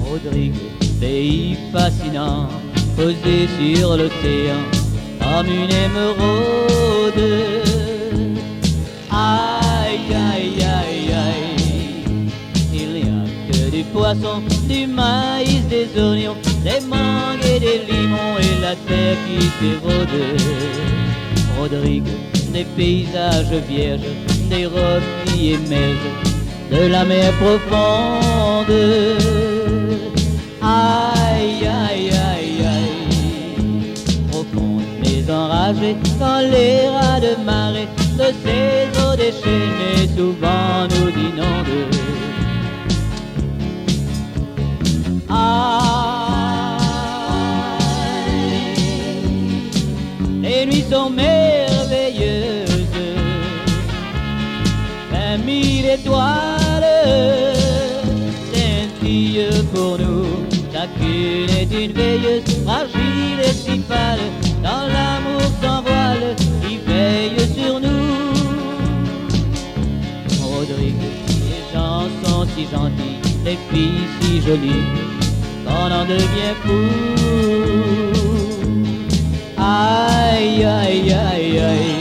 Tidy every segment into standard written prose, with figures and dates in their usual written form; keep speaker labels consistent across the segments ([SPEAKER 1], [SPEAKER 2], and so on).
[SPEAKER 1] Rodrigue, pays fascinant, posé sur l'océan, comme une émeraude. Aïe, aïe, aïe, aïe, il n'y a que du poisson, du maïs, des oignons, des mangues et des limons et la terre qui s'érode. Rodrigue, des paysages vierges, des roches qui émergent de la mer profonde. Aïe, aïe, aïe, aïe, profonde mais enragée quand les rats de marée de ces eaux déchaînées souvent nous inondent. Aïe, les nuits sont merveilleuses, 20 000 étoiles scintillent pour nous. Chacune est une veilleuse, fragile et si pâle, dans l'amour sans voile qui veille sur nous. Rodrigue, les gens sont si gentils, les filles si jolies, qu'on en devient fou. Aïe, aïe, aïe, aïe,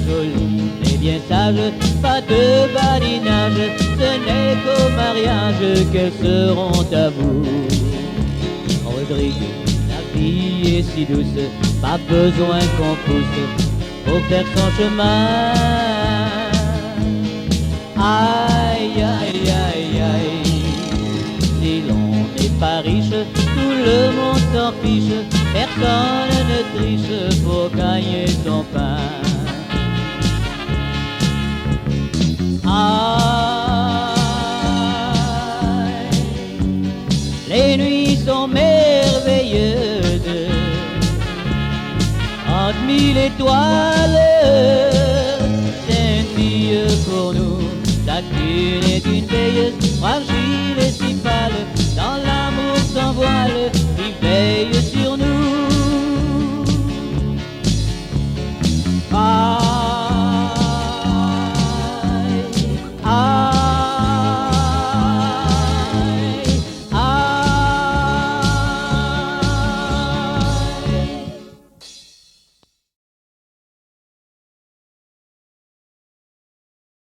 [SPEAKER 1] jolie mais bien sage, pas de badinage, ce n'est qu'au mariage qu'elles seront à vous. Rodrigue, la vie est si douce, pas besoin qu'on pousse pour faire son chemin. Aïe, aïe, aïe, aïe, si l'on n'est pas riche, tout le monde s'en fiche, personne ne triche pour gagner son pain. Aïe, les nuits sont merveilleuses, 30 000 étoiles scintillent pour nous. Chacune est une veilleuse, fragile